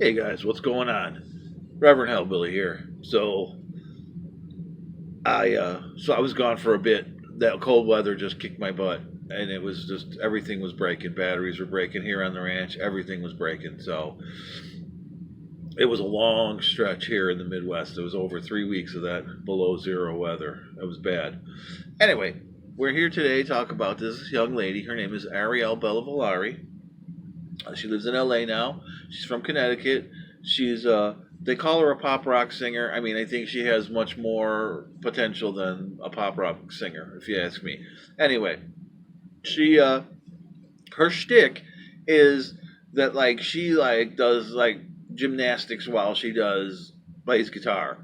Hey guys, what's going on? Reverend Hellbilly here. So I was gone for a bit. That cold weather just kicked my butt, and it was just everything was breaking. Batteries were breaking here on the ranch. Everything was breaking. So it was a long stretch here in the Midwest. It was over 3 weeks of that below zero weather. It was bad. Anyway, we're here today to talk about this young lady. Her name is Ariel Bellvalaire. She lives in LA now. She's from Connecticut. She's they call her a pop rock singer. I mean, I think she has much more potential than a pop rock singer, if you ask me. Anyway, she her shtick is that like she like does like gymnastics while she does plays guitar,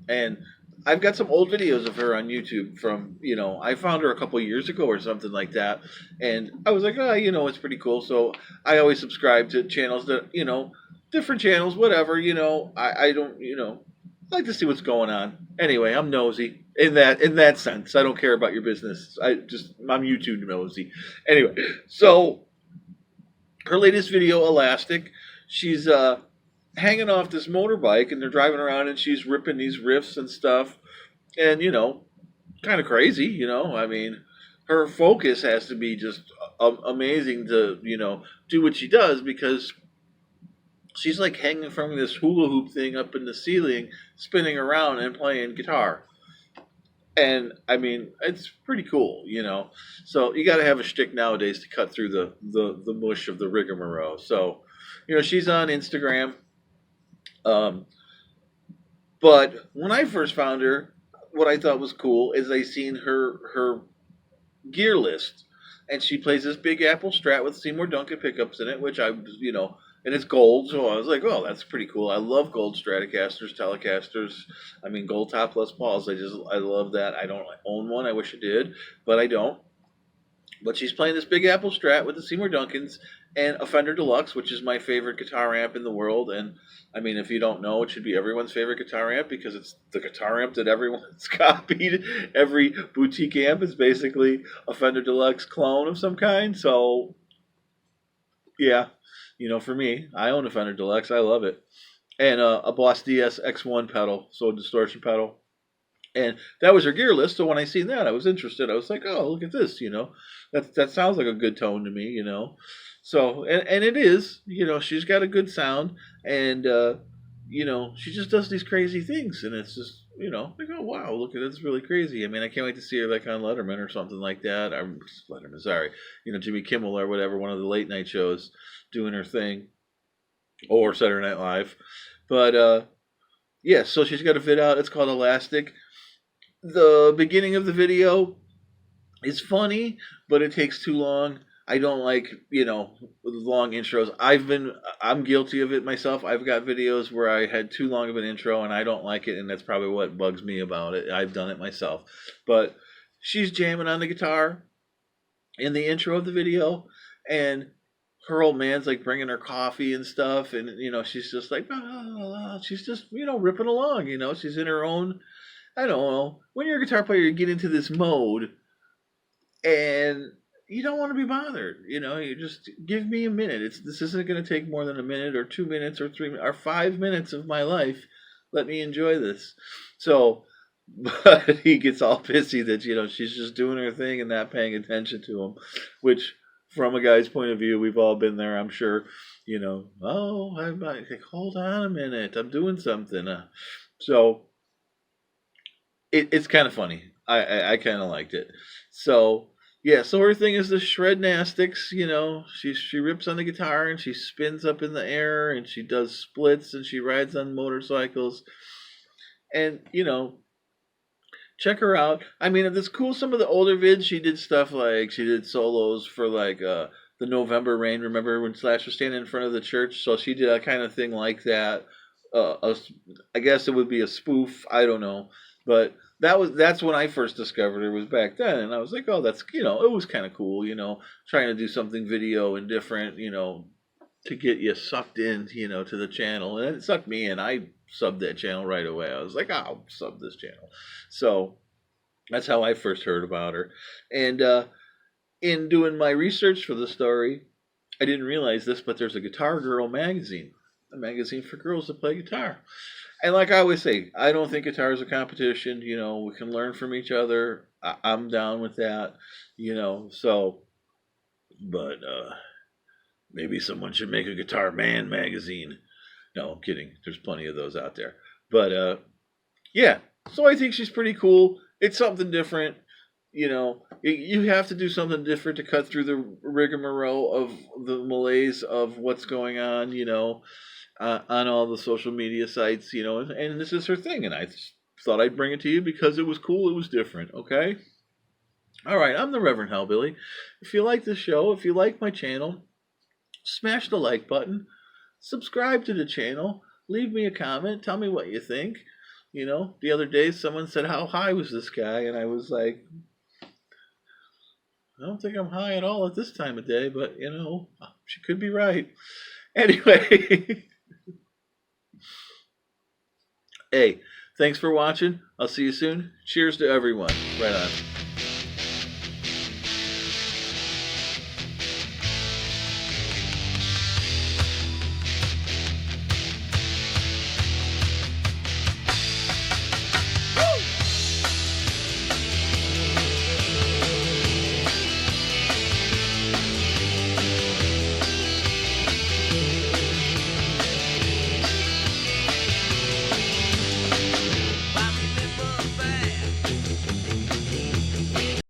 and I've got some old videos of her on YouTube from, I found her a couple years ago or something like that. And I was like, oh, it's pretty cool. So I always subscribe to channels that, different channels, whatever, I don't, I like to see what's going on. Anyway, I'm nosy in that sense. I don't care about your business. I'm YouTube nosy. Anyway, so her latest video, Elastic, she's hanging off this motorbike and they're driving around and she's ripping these riffs and stuff. And, kind of crazy, I mean, her focus has to be just amazing to, do what she does because she's like hanging from this hula hoop thing up in the ceiling, spinning around and playing guitar. And I mean, it's pretty cool, So you got to have a shtick nowadays to cut through the mush of the rigmarole. So, she's on Instagram. But when I first found her, what I thought was cool is I seen her gear list, and she plays this Big Apple Strat with Seymour Duncan pickups in it, which and it's gold, so I was like, oh, that's pretty cool. I love gold Stratocasters, Telecasters. I mean, gold top Les Pauls. I love that. I don't own one. I wish I did, but I don't. But she's playing this Big Apple Strat with the Seymour Duncans and a Fender Deluxe, which is my favorite guitar amp in the world. And I mean, if you don't know, it should be everyone's favorite guitar amp because it's the guitar amp that everyone's copied. Every boutique amp is basically a Fender Deluxe clone of some kind. So, yeah, for me, I own a Fender Deluxe. I love it. And a Boss DS X1 pedal, so a distortion pedal. And that was her gear list. So when I seen that, I was interested. I was like, oh, look at this, that sounds like a good tone to me, So, and it is, she's got a good sound and, she just does these crazy things. And it's just, like, oh, wow, look at it. It's really crazy. I mean, I can't wait to see her like on Letterman or something like that. Letterman, sorry. Jimmy Kimmel or whatever, one of the late night shows doing her thing or Saturday Night Live. But, yeah, so she's got a vid out. It's called Elastic. The beginning of the video is funny, but it takes too long. I don't like, long intros. I'm guilty of it myself. I've got videos where I had too long of an intro and I don't like it, and that's probably what bugs me about it. I've done it myself. But she's jamming on the guitar in the intro of the video, and her old man's like bringing her coffee and stuff, and she's just like, she's just ripping along. She's in her own. I don't know. When you're a guitar player, you get into this mode, and you don't want to be bothered. You just give me a minute. This isn't going to take more than a minute or 2 minutes or 3 or 5 minutes of my life. Let me enjoy this. So, but he gets all pissy that she's just doing her thing and not paying attention to him, which from a guy's point of view, we've all been there. I'm sure. Oh, I'm like, hold on a minute. I'm doing something. So. It's kind of funny. I kind of liked it. So yeah, so her thing is the Shrednastics. She rips on the guitar and she spins up in the air and she does splits and she rides on motorcycles. And check her out. I mean, it's cool. Some of the older vids, she did stuff like she did solos for like the November Rain. Remember when Slash was standing in front of the church? So she did a kind of thing like that. I guess it would be a spoof. I don't know, but that's when I first discovered her, was back then, and I was like, oh, that's it was kind of cool, trying to do something video and different, to get you sucked in, to the channel, and it sucked me in. I subbed that channel right away. I was like, oh, I'll sub this channel. So that's how I first heard about her, and in doing my research for the story, I didn't realize this, but there's a Guitar Girl magazine. a magazine for girls that play guitar. And like I always say, I don't think guitar is a competition. We can learn from each other. I'm down with that. So, but maybe someone should make a Guitar Man magazine. No, I'm kidding. There's plenty of those out there. But yeah, so I think she's pretty cool. It's something different. You have to do something different to cut through the rigmarole of the malaise of what's going on, on all the social media sites, and this is her thing. And I thought I'd bring it to you because it was cool. It was different. Okay. All right. I'm the Reverend Hellbilly. If you like this show, if you like my channel, smash the like button, subscribe to the channel, leave me a comment, tell me what you think. The other day someone said, how high was this guy? And I was like, I don't think I'm high at all at this time of day, but she could be right. Anyway, hey, thanks for watching. I'll see you soon. Cheers to everyone. Right on.